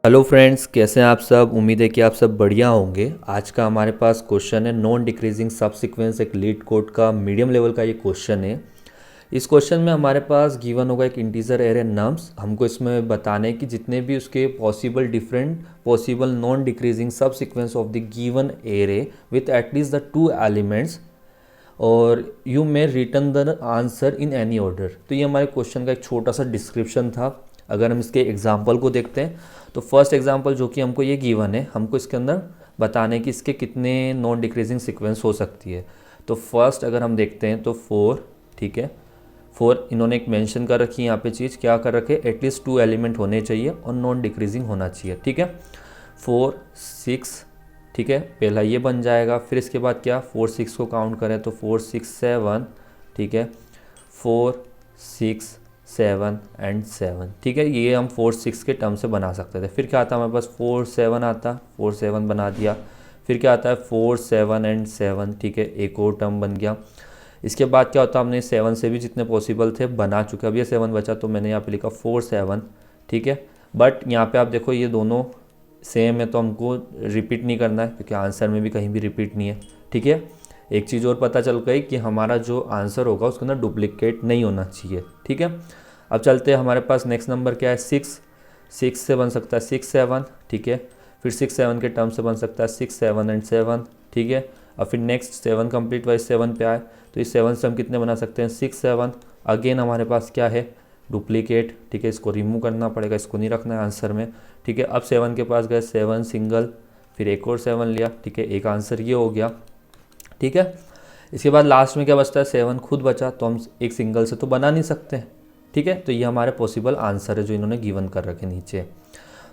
Hello friends, कैसे हैं आप सब। उम्मीद है कि आप सब बढ़िया होंगे। आज का हमारे पास क्वेश्चन है नॉन डिक्रीजिंग सब सीक्वेंस, एक लीड कोड का मीडियम लेवल का ये क्वेश्चन है। इस क्वेश्चन में हमारे पास गिवन होगा एक इंटीजर एरे नम्स। हमको इसमें बताना है कि जितने भी उसके possible different possible non decreasing subsequence of the given array with at least the two elements और you may return the answer in any order. तो ये हमारे क्वेश्चन का एक छोटा सा डिस्क्रिप्शन था। अगर हम इसके एग्जाम्पल को देखते हैं तो फर्स्ट एग्जाम्पल जो कि हमको ये गिवन है, हमको इसके अंदर बताने कि इसके कितने नॉन डिक्रीजिंग सीक्वेंस हो सकती है। तो फर्स्ट अगर हम देखते हैं तो 4, ठीक है। 4 इन्होंने एक मेंशन कर रखी है यहाँ पे चीज़, क्या कर रखे, एटलीस्ट 2 एलिमेंट होने चाहिए और नॉन डिक्रीजिंग होना चाहिए, ठीक है। 4 6, ठीक है, पहला ये बन जाएगा। फिर इसके बाद क्या, 4 6 को काउंट करें तो 4 6 7, ठीक है, 4 6 7 एंड 7, ठीक है। ये हम 4 6 के टर्म से बना सकते थे। फिर क्या आता है हमारे पास, 4 7 आता, 4 7 बना दिया। फिर क्या आता है 4 7 एंड 7, ठीक है, एक और टर्म बन गया। इसके बाद क्या होता है, हमने 7 से भी जितने पॉसिबल थे बना चुके। अब ये 7 बचा तो मैंने यहाँ पे लिखा 4 7, ठीक है। बट यहाँ पे आप देखो ये दोनों सेम है तो हमको रिपीट नहीं करना है क्योंकि आंसर में भी कहीं भी रिपीट नहीं है, ठीक है। एक चीज़ और पता चल गई कि हमारा जो आंसर होगा उसके अंदर डुप्लीकेट नहीं होना चाहिए, ठीक है। अब चलते हैं, हमारे पास नेक्स्ट नंबर क्या है, 6। 6 से बन सकता है 6 7, ठीक है। फिर 6 7 के टर्म से बन सकता है 6 7 एंड 7, ठीक है। और फिर नेक्स्ट 7 कंप्लीट वाइज 7 पे आए तो इस 7 से हम कितने बना सकते हैं, 6 7। अगेन हमारे पास क्या है, डुप्लीकेट, ठीक है, इसको रिमूव करना पड़ेगा, इसको नहीं रखना है आंसर में, ठीक है। अब 7 के पास गए, 7 सिंगल, फिर एक और 7 लिया, ठीक है, एक आंसर ये हो गया, ठीक है। इसके बाद लास्ट में क्या बचता है, 7 खुद बचा तो हम एक सिंगल से तो बना नहीं सकते, ठीक है। तो ये हमारे पॉसिबल आंसर है जो इन्होंने गिवन कर रखे नीचे।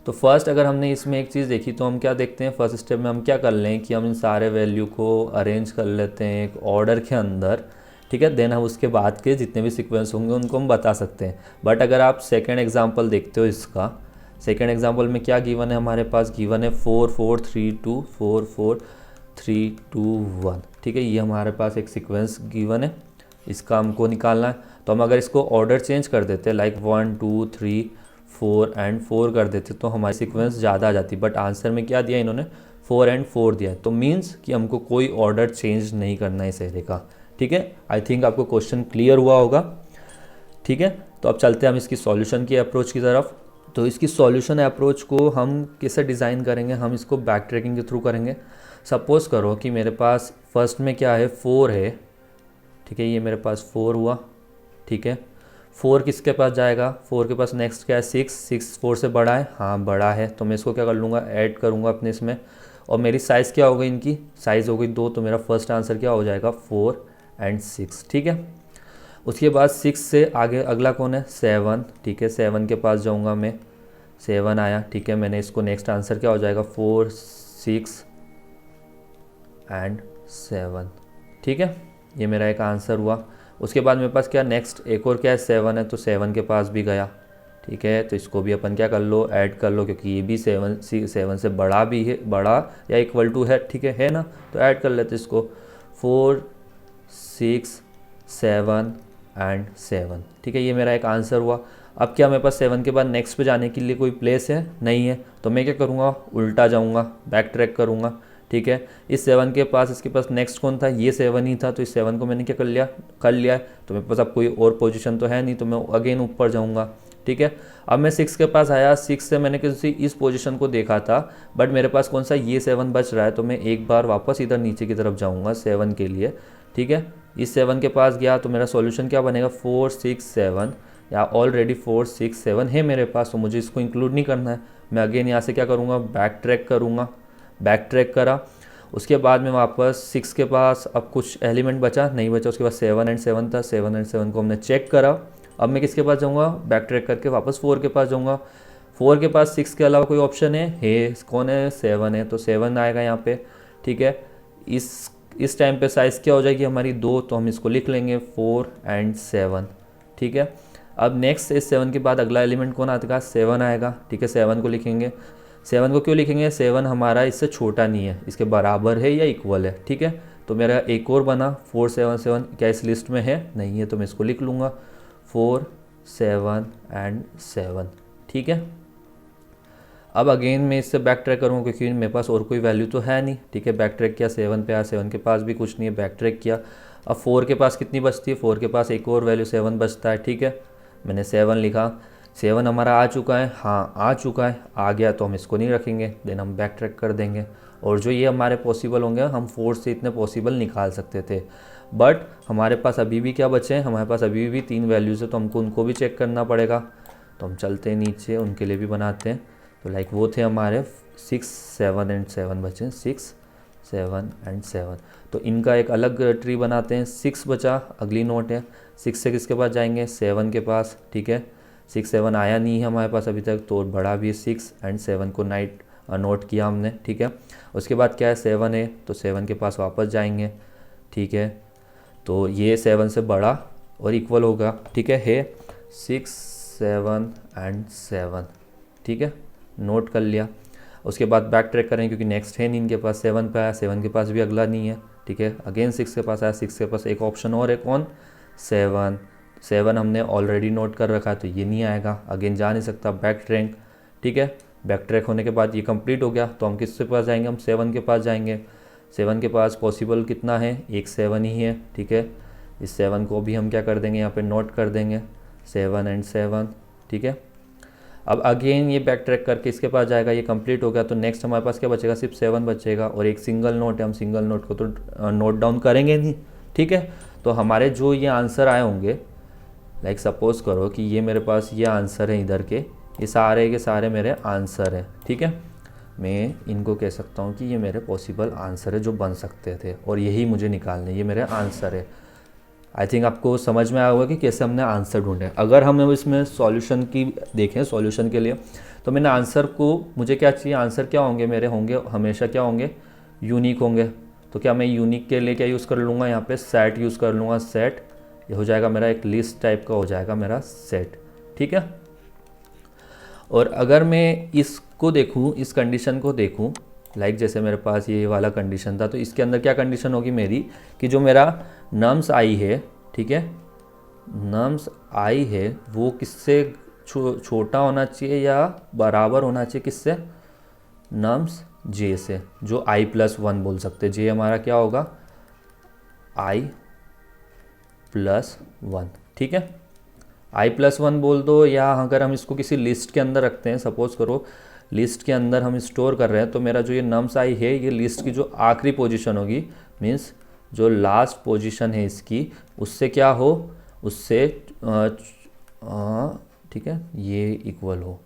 तो फर्स्ट अगर हमने इसमें एक चीज़ देखी तो हम क्या देखते हैं, फर्स्ट स्टेप में हम क्या कर लें कि हम इन सारे वैल्यू को अरेंज कर लेते हैं एक ऑर्डर के अंदर, ठीक है। देन हम उसके बाद के जितने भी सीक्वेंस होंगे उनको हम बता सकते हैं। बट अगर आप सेकेंड एग्जाम्पल देखते हो इसका, सेकेंड एग्जाम्पल में क्या गिवन है, हमारे पास गिवन है 4 4 3 2 4 4 3 2 1, ठीक है। ये हमारे पास एक सीक्वेंस गिवन है, इसका हमको निकालना है। तो हम अगर इसको ऑर्डर चेंज कर देते लाइक 1 2 3 4 एंड 4 कर देते तो हमारी सीक्वेंस ज़्यादा आ जाती। बट आंसर में क्या दिया इन्होंने, 4 एंड 4 दिया है, तो मीन्स कि हमको कोई ऑर्डर चेंज नहीं करना है इस एरे का, ठीक है। आई थिंक आपको क्वेश्चन क्लियर हुआ होगा, ठीक है। तो अब चलते हैं हम इसकी सॉल्यूशन की अप्रोच की तरफ। तो इसकी सॉल्यूशन अप्रोच को हम कैसे डिज़ाइन करेंगे, हम इसको बैक ट्रैकिंग के थ्रू करेंगे। सपोज़ करो कि मेरे पास फर्स्ट में क्या है, 4 है, ठीक है, ये मेरे पास 4 हुआ, ठीक है। 4 किसके पास जाएगा, 4 के पास नेक्स्ट क्या है, 6 6 4 से बड़ा है, हाँ बड़ा है, तो मैं इसको क्या कर लूँगा, ऐड करूँगा अपने इसमें। और मेरी साइज़ क्या हो गई, इनकी साइज़ हो गई 2, तो मेरा फर्स्ट आंसर क्या हो जाएगा, 4 एंड 6, ठीक है। उसके बाद 6 से आगे अगला कौन है, 7, ठीक है, 7 के पास जाऊँगा मैं, 7 आया, ठीक है। मैंने इसको नेक्स्ट आंसर क्या हो जाएगा, 4 6 एंड 7, ठीक है। ये मेरा एक आंसर हुआ। उसके बाद मेरे पास क्या नेक्स्ट एक और क्या है, 7 है, तो 7 के पास भी गया, ठीक है। तो इसको भी अपन क्या कर लो, ऐड कर लो, क्योंकि ये भी 7 से बड़ा भी है, बड़ा या इक्वल टू है, ठीक है ना। तो ऐड कर लेते इसको, 4 6 7 एंड 7, ठीक है। ये मेरा एक आंसर हुआ। अब क्या मेरे पास 7 के बाद नेक्स्ट पे जाने के लिए कोई प्लेस है, नहीं है, तो मैं क्या करूँगा, उल्टा जाऊँगा, बैक ट्रैक करूँगा, ठीक है। इस 7 के पास, इसके पास नेक्स्ट कौन था, ये 7 ही था, तो इस 7 को मैंने क्या कर लिया है, तो मेरे पास अब कोई और पोजीशन तो है नहीं, तो मैं अगेन ऊपर जाऊँगा, ठीक है। अब मैं 6 के पास आया, 6 से मैंने किसी इस पोजीशन को देखा था, बट मेरे पास कौन सा ये 7 बच रहा है, तो मैं एक बार वापस इधर नीचे की तरफ जाऊँगा 7 के लिए, ठीक है। इस 7 के पास गया तो मेरा सॉल्यूशन क्या बनेगा, 4 6 7, या ऑलरेडी 4 6 7 है मेरे पास, तो मुझे इसको इंक्लूड नहीं करना है। मैं अगेन यहाँ से क्या करूँगा, बैक ट्रैक करूँगा, बैक ट्रैक करा। उसके बाद में वापस 6 के पास अब कुछ एलिमेंट बचा नहीं बचा, उसके बाद 7 एंड 7 था, 7 एंड 7 को हमने चेक करा। अब मैं किसके पास जाऊँगा, बैक ट्रैक करके वापस 4 के पास जाऊँगा। 4 के पास 6 के अलावा कोई ऑप्शन है, कौन है, 7 है, तो 7 आएगा यहाँ पे, ठीक है। इस टाइम पे साइज़ क्या हो जाएगी हमारी 2, तो हम इसको लिख लेंगे 4 एंड 7, ठीक है। अब नेक्स्ट इस 7 के बाद अगला एलिमेंट कौन आएगा, 7 आएगा, ठीक है। 7 को लिखेंगे, 7 को क्यों लिखेंगे, 7 हमारा इससे छोटा नहीं है, इसके बराबर है या इक्वल है, ठीक है। तो मेरा एक और बना 4 7 7, क्या इस लिस्ट में है, नहीं है, तो मैं इसको लिख लूँगा 4 7 एंड 7, ठीक है। अब अगेन मैं इससे बैक ट्रैक करूँगा क्योंकि मेरे पास और कोई वैल्यू तो है नहीं, ठीक है। बैक ट्रैक किया 7 पे आया, 7 के पास भी कुछ नहीं है, बैक ट्रैक किया। अब 4 के पास कितनी बचती है, 4 के पास एक और वैल्यू 7 बचता है, ठीक है। मैंने 7 लिखा, 7 हमारा आ चुका है, हाँ आ चुका है, आ गया तो हम इसको नहीं रखेंगे, देन हम बैक ट्रैक कर देंगे। और जो ये हमारे पॉसिबल होंगे, हम 4 से इतने पॉसिबल निकाल सकते थे, बट हमारे पास अभी भी क्या बचे हैं, हमारे पास अभी भी 3 वैल्यूज़ है, तो हमको उनको भी चेक करना पड़ेगा। तो हम चलते हैं नीचे, उनके लिए भी बनाते हैं। तो लाइक वो थे हमारे 6, 7 एंड 7 बचे, 6, 7 एंड 7। तो इनका एक अलग ट्री बनाते हैं। 6 बचा, अगली नोट है, 6 से किसके पास जाएंगे, 7 के पास, ठीक है। 6, 7 आया नहीं है हमारे पास अभी तक, तो बड़ा भी है 6 एंड 7 को नोट किया हमने, ठीक है। उसके बाद क्या है, 7 है, तो 7 के पास वापस जाएंगे, ठीक है। तो ये 7 से बड़ा और इक्वल होगा, ठीक है 6, 7 एंड 7, ठीक है, नोट कर लिया। उसके बाद बैक ट्रैक करें क्योंकि नेक्स्ट है नहीं इनके पास, 7 पे आया, 7 के पास भी अगला नहीं है, ठीक है। अगेन 6 के पास आया, 6 के पास एक ऑप्शन और है, कौन, 7 हमने ऑलरेडी नोट कर रखा है, तो ये नहीं आएगा, अगेन जा नहीं सकता, बैक ट्रैक, ठीक है। बैक ट्रैक होने के बाद ये कंप्लीट हो गया, तो हम किसके पास जाएंगे, हम 7 के पास जाएंगे। 7 के पास पॉसिबल कितना है, एक 7 ही है, ठीक है। इस 7 को भी हम क्या कर देंगे, यहाँ पे नोट कर देंगे, 7 एंड 7, ठीक है। अब अगेन ये बैक ट्रैक करके इसके पास जाएगा, ये कंप्लीट हो गया, तो नेक्स्ट हमारे पास क्या बचेगा, सिर्फ 7 बचेगा और एक सिंगल नोट है, हम सिंगल नोट को तो नोट डाउन करेंगे नहीं, ठीक है। तो हमारे जो ये आंसर आए होंगे, लाइक सपोज करो कि ये मेरे पास ये आंसर है इधर के, ये सारे के सारे मेरे आंसर हैं, ठीक है। मैं इनको कह सकता हूँ कि ये मेरे पॉसिबल आंसर है जो बन सकते थे और यही मुझे निकालने, ये मेरे आंसर है। आई थिंक आपको समझ में आया होगा कि कैसे हमने आंसर ढूंढे। अगर हम इसमें सॉल्यूशन की देखें, सॉल्यूशन के लिए, तो मैंने आंसर को, मुझे क्या चाहिए, आंसर क्या होंगे मेरे, होंगे हमेशा क्या होंगे, यूनिक होंगे। तो क्या मैं यूनिक के लिए क्या यूज़ कर लूँगा, यहाँ पे सेट यूज़ कर लूँगा, सेट, ये हो जाएगा मेरा एक लिस्ट टाइप का हो जाएगा मेरा सेट, ठीक है। और अगर मैं इसको देखूँ, इस कंडीशन को देखूँ, लाइक जैसे मेरे पास ये वाला कंडीशन था, तो इसके अंदर क्या कंडीशन होगी मेरी, कि जो मेरा नम्स आई है, ठीक है, नम्स आई है वो किससे छोटा होना चाहिए या बराबर होना चाहिए, किससे, नम्स जे से, जो i+1 बोल सकते हैं। जे हमारा क्या होगा, i+1, ठीक है। i+1 बोल दो, या अगर हम इसको किसी लिस्ट के अंदर रखते हैं, सपोज करो लिस्ट के अंदर हम स्टोर कर रहे हैं, तो मेरा जो ये नम्स आई है, ये लिस्ट की जो आखिरी पोजीशन होगी, मीन्स जो लास्ट पोजीशन है इसकी, उससे क्या हो, उससे ठीक है, ये इक्वल हो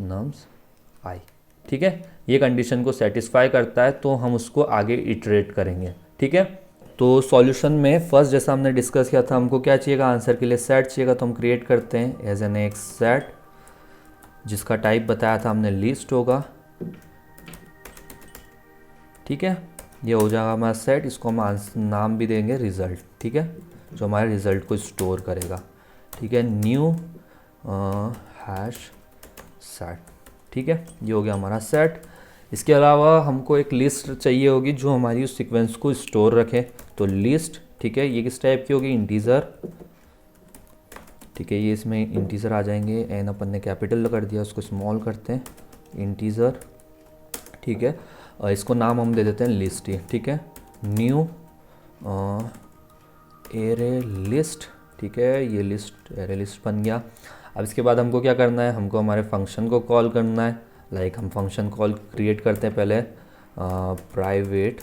नम्स आई, ठीक है। ये कंडीशन को सेटिस्फाई करता है तो हम उसको आगे इटरेट करेंगे, ठीक है। तो सॉल्यूशन में फर्स्ट जैसा हमने डिस्कस किया था, हमको क्या चाहिएगा, आंसर के लिए सेट चाहिएगा, तो हम क्रिएट करते हैं एज एन एक सेट, जिसका टाइप बताया था हमने लिस्ट होगा, ठीक है। ये हो जाएगा हमारा सेट, इसको हम नाम भी देंगे रिज़ल्ट, ठीक है, जो हमारे रिज़ल्ट को स्टोर करेगा, ठीक है। न्यू हैश सेट, ठीक है, ये हो गया हमारा सेट। इसके अलावा हमको एक लिस्ट चाहिए होगी जो हमारी उस सीक्वेंस को स्टोर रखे, तो लिस्ट, ठीक है, ये किस टाइप की होगी, इंटीजर, ठीक है, ये इसमें इंटीजर आ जाएंगे, एन अपन ने कैपिटल कर दिया, उसको स्मॉल करते हैं, इंटीजर, ठीक है। और इसको नाम हम दे देते हैं लिस्ट ही, ठीक है, न्यू एरे लिस्ट, ठीक है, ये लिस्ट एरे लिस्ट बन गया। अब इसके बाद हमको क्या करना है, हमको हमारे फंक्शन को कॉल करना है, लाइक हम फंक्शन कॉल क्रिएट करते हैं पहले, प्राइवेट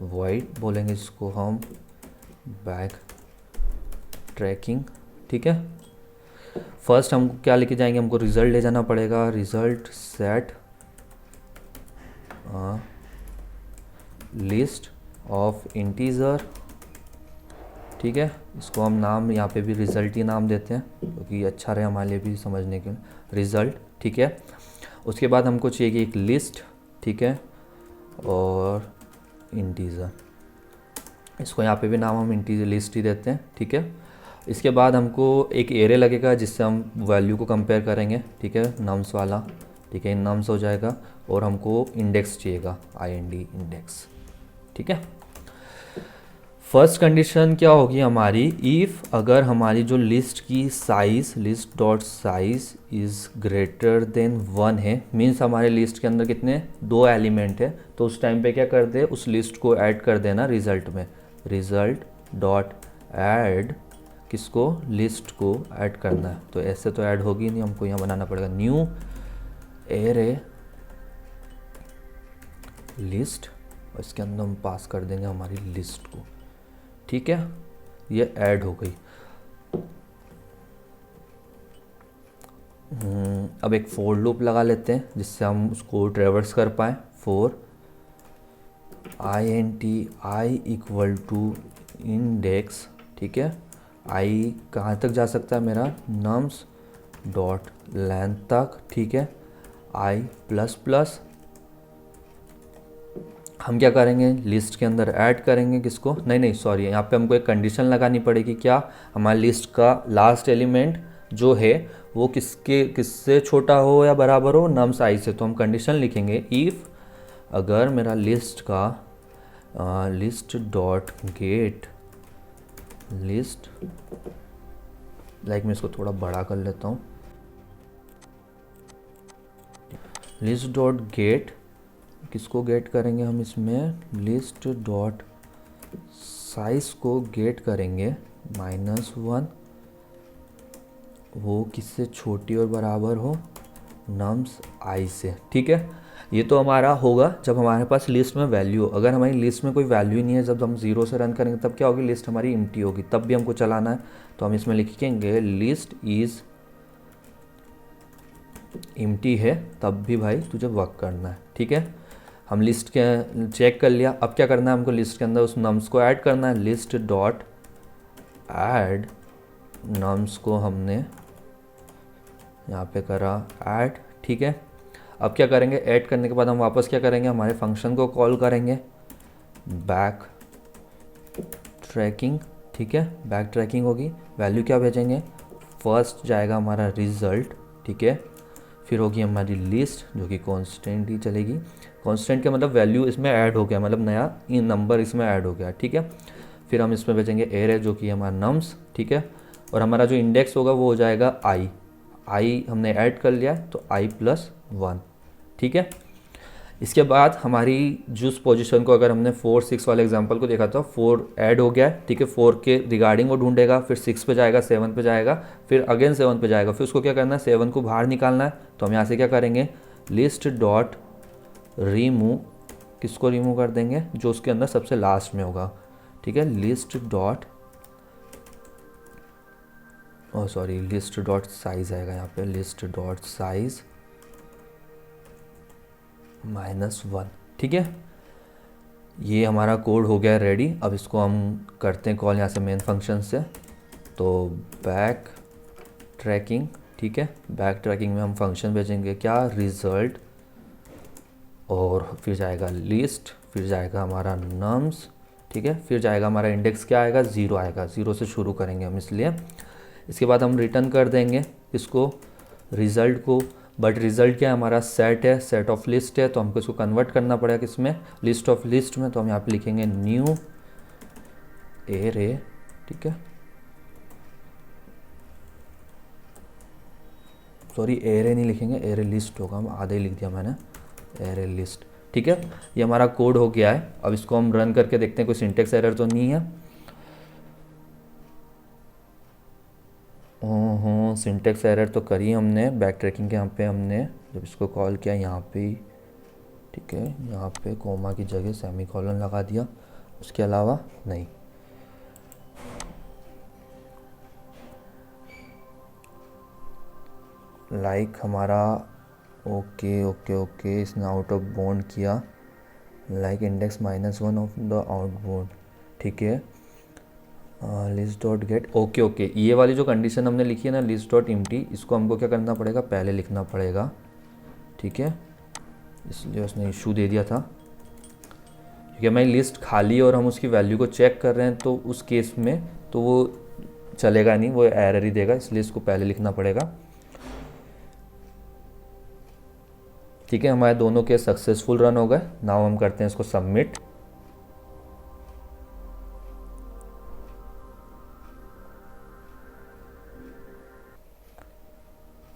वॉइड बोलेंगे इसको हम, बैक ट्रैकिंग, ठीक है। फर्स्ट हमको क्या लेके जाएंगे, हमको रिज़ल्ट ले जाना पड़ेगा, result set list of integer, ठीक है। इसको हम नाम यहाँ पे भी रिज़ल्ट ही नाम देते हैं क्योंकि अच्छा रहे हमारे लिए भी समझने के लिए, रिज़ल्ट, ठीक है। उसके बाद हमको चाहिए एक लिस्ट, ठीक है, और इंटीजर, इसको यहाँ पे भी नाम हम इंटीजर लिस्ट ही देते हैं, ठीक है। इसके बाद हमको एक एरे लगेगा जिससे हम वैल्यू को कंपेयर करेंगे, ठीक है, नम्स वाला, ठीक है, नम्स हो जाएगा, और हमको इंडेक्स चाहिएगा, IND इंडेक्स, ठीक है। फर्स्ट कंडीशन क्या होगी हमारी, इफ़ अगर हमारी जो लिस्ट की size list dot size is greater than 1 है, मीन्स हमारे लिस्ट के अंदर कितने 2 एलिमेंट है, तो उस टाइम पे क्या कर दे, उस लिस्ट को ऐड कर देना रिज़ल्ट में, रिज़ल्ट डॉट ऐड किसको, लिस्ट को ऐड करना है। तो ऐसे तो ऐड होगी नहीं, हमको यहाँ बनाना पड़ेगा न्यू एरे लिस्ट, और इसके अंदर हम पास कर देंगे हमारी लिस्ट को। ठीक है, ये ऐड हो गई। अब एक फोर लूप लगा लेते हैं जिससे हम उसको ट्रेवर्स कर पाएँ। For int i equal to index, ठीक है, i कहाँ तक जा सकता है मेरा, नम्स डॉट लेंथ तक, ठीक है, i प्लस प्लस हम क्या करेंगे, लिस्ट के अंदर ऐड करेंगे किसको, नहीं सॉरी, यहाँ पे हमको एक कंडीशन लगानी पड़ेगी, क्या, हमारी लिस्ट का लास्ट एलिमेंट जो है वो किससे छोटा हो या बराबर हो, नम्स आई से। तो हम कंडीशन लिखेंगे इफ़ अगर मेरा लिस्ट का list dot gate list, like मैं इसको थोड़ा बड़ा कर लेता हूँ, लिस्ट डॉट गेट किसको गेट करेंगे हम इसमें, लिस्ट डॉट साइज को गेट करेंगे -1, वो किससे छोटी और बराबर हो, नम्स आई से। ठीक है, ये तो हमारा होगा जब हमारे पास लिस्ट में वैल्यू हो। अगर हमारी लिस्ट में कोई वैल्यू ही नहीं है, जब हम 0 से रन करेंगे तब क्या होगी, लिस्ट हमारी एम्प्टी होगी, तब भी हमको चलाना है। तो हम इसमें लिखेंगे लिस्ट इज़ एम्प्टी है, तब भी भाई तुझे वर्क करना है। ठीक है, हम लिस्ट के चेक कर लिया, अब क्या करना है हमको, लिस्ट के अंदर उस नम्स को ऐड करना है, लिस्ट डॉट ऐड नम्स को हमने यहाँ पे करा ऐड। ठीक है, अब क्या करेंगे, ऐड करने के बाद हम वापस क्या करेंगे, हमारे फंक्शन को कॉल करेंगे बैक ट्रैकिंग। ठीक है, बैक ट्रैकिंग होगी, वैल्यू क्या भेजेंगे, फर्स्ट जाएगा हमारा रिजल्ट, ठीक है, फिर होगी हमारी लिस्ट जो कि कांस्टेंट ही चलेगी, कांस्टेंट का मतलब वैल्यू इसमें ऐड हो गया, मतलब नया इन नंबर इसमें ऐड हो गया। ठीक है, फिर हम इसमें भेजेंगे एरे जो कि हमारा नम्स, ठीक है, और हमारा जो इंडेक्स होगा वो हो जाएगा आई हमने ऐड कर लिया तो i+1। ठीक है, इसके बाद हमारी जिस पोजीशन को अगर हमने 4 6 वाले एग्जांपल को देखा था, 4 ऐड हो गया है, ठीक है, 4 के रिगार्डिंग वो ढूंढेगा, फिर 6 पे जाएगा, 7 पे जाएगा, फिर अगेन 7 पे जाएगा, फिर उसको क्या करना है, 7 को बाहर निकालना है। तो हम यहाँ से क्या करेंगे, लिस्ट डॉट रिमूव किसको रिमूव कर देंगे, जो उसके अंदर सबसे लास्ट में होगा। ठीक है, list dot list dot size आएगा यहाँ पे, लिस्ट डॉट साइज -1। ठीक है, ये हमारा कोड हो गया है रेडी। अब इसको हम करते हैं कॉल यहाँ से मेन फंक्शन से, तो बैक ट्रैकिंग। ठीक है, बैक ट्रैकिंग में हम फंक्शन भेजेंगे क्या, रिजल्ट, और फिर जाएगा लिस्ट, फिर जाएगा हमारा नम्स, ठीक है, फिर जाएगा हमारा इंडेक्स क्या आएगा, 0 आएगा, 0 से शुरू करेंगे हम इसलिए। इसके बाद हम रिटर्न कर देंगे इसको, रिज़ल्ट को, बट रिज़ल्ट क्या है, हमारा सेट है, सेट ऑफ लिस्ट है, तो हमको इसको कन्वर्ट करना पड़ेगा किसमें, लिस्ट ऑफ लिस्ट में। तो हम यहाँ पे लिखेंगे न्यू एरे, ठीक है, सॉरी एरे नहीं लिखेंगे, एरे लिस्ट होगा, हम आधे ही लिख दिया मैंने, एरे लिस्ट। ठीक है, ये हमारा कोड हो गया है। अब इसको हम रन करके देखते हैं कोई सिंटेक्स एरर तो नहीं है। सिंटेक्स एरर तो करी हमने बैक ट्रैकिंग के, यहाँ पे हमने जब इसको कॉल किया यहाँ पे ही, ठीक है, यहाँ पे कोमा की जगह सेमीकोलन लगा दिया, उसके अलावा नहीं। लाइक हमारा ओके इसने आउट ऑफ बाउंड किया, like index -1 of the out bound. ठीक है, लिस्ट डॉट गेट, ओके ये वाली जो कंडीशन हमने लिखी है ना, लिस्ट डॉट एम्प्टी, इसको हमको क्या करना पड़ेगा, पहले लिखना पड़ेगा। ठीक है, इसलिए उसने इशू दे दिया था, क्योंकि हमारी लिस्ट खाली है और हम उसकी वैल्यू को चेक कर रहे हैं, तो उस केस में तो वो चलेगा नहीं, वो एरर ही देगा, इसलिए इसको पहले लिखना पड़ेगा। ठीक है, हमारे दोनों केस सक्सेसफुल रन हो गए। नाउ हम करते हैं इसको सबमिट।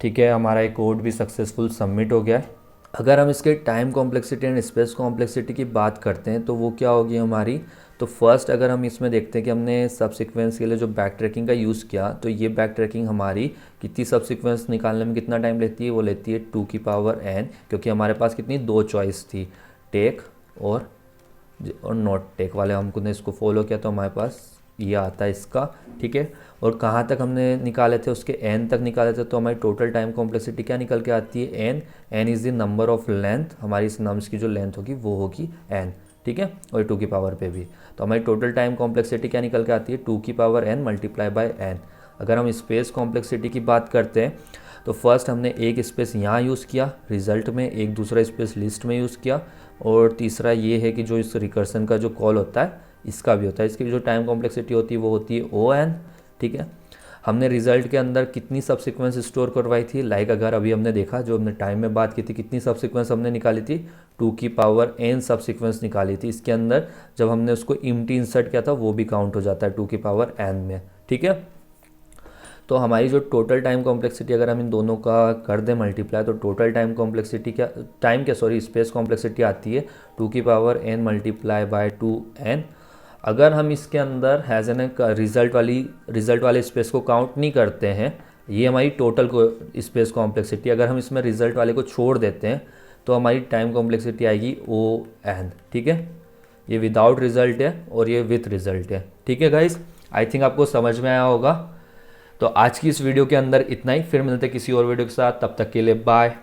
ठीक है, हमारा ये कोड भी सक्सेसफुल सबमिट हो गया है। अगर हम इसके time complexity and space complexity की बात करते हैं तो वो क्या होगी हमारी, तो फर्स्ट अगर हम इसमें देखते हैं कि हमने सब सीक्वेंस के लिए जो बैक ट्रैकिंग का यूज़ किया, तो ये बैक ट्रैकिंग हमारी कितनी सब सीक्वेंस निकालने में कितना टाइम लेती है, वो लेती है 2n, क्योंकि हमारे पास कितनी 2 चॉइस थी, टेक और नॉट टेक वाले, हमको इसको फॉलो किया तो हमारे पास ये आता है इसका। ठीक है, और कहाँ तक हमने निकाले थे, उसके n तक निकाले थे, तो हमारी टोटल टाइम कॉम्प्लेक्सिटी क्या निकल के आती है, n is the number of length, हमारी इस नम्स की जो लेंथ होगी वो होगी n। ठीक है, और 2 की पावर पे भी, तो हमारी टोटल टाइम कॉम्प्लेक्सिटी क्या निकल के आती है, 2 की power n multiply by n। अगर हम स्पेस कॉम्प्लेक्सिटी की बात करते हैं तो फर्स्ट हमने एक स्पेस यहाँ यूज़ किया रिजल्ट में, एक दूसरा स्पेस लिस्ट में यूज़ किया, और तीसरा ये है कि जो इस रिकर्सन का जो कॉल होता है इसका भी होता है, इसकी जो टाइम कॉम्प्लेक्सिटी होती है वो होती है ON। ठीक है, हमने रिजल्ट के अंदर कितनी सब सीक्वेंस स्टोर करवाई थी, लाइक अगर अभी हमने देखा जो हमने टाइम में बात की थी, कितनी सब सीक्वेंस हमने निकाली थी, 2 की पावर n सब सीक्वेंस निकाली थी। इसके अंदर जब हमने उसको इम्टी इंसर्ट किया था वो भी काउंट हो जाता है 2 की पावर n में। ठीक है, तो हमारी जो टोटल टाइम कॉम्प्लेक्सिटी अगर हम इन दोनों का कर दें मल्टीप्लाई, तो total time complexity space complexity आती है 2 की power n multiply by 2n। अगर हम इसके अंदर हैज़ एन रिजल्ट वाले स्पेस को काउंट नहीं करते हैं, ये हमारी टोटल को स्पेस कॉम्प्लेक्सिटी, अगर हम इसमें रिजल्ट वाले को छोड़ देते हैं तो हमारी टाइम कॉम्प्लेक्सिटी आएगी ON। ठीक है, ये विदाउट रिजल्ट है और ये विथ रिजल्ट है। ठीक है गाइस, आई थिंक आपको समझ में आया होगा। तो आज की इस वीडियो के अंदर इतना ही, फिर मिलते किसी और वीडियो के साथ, तब तक के लिए बाय।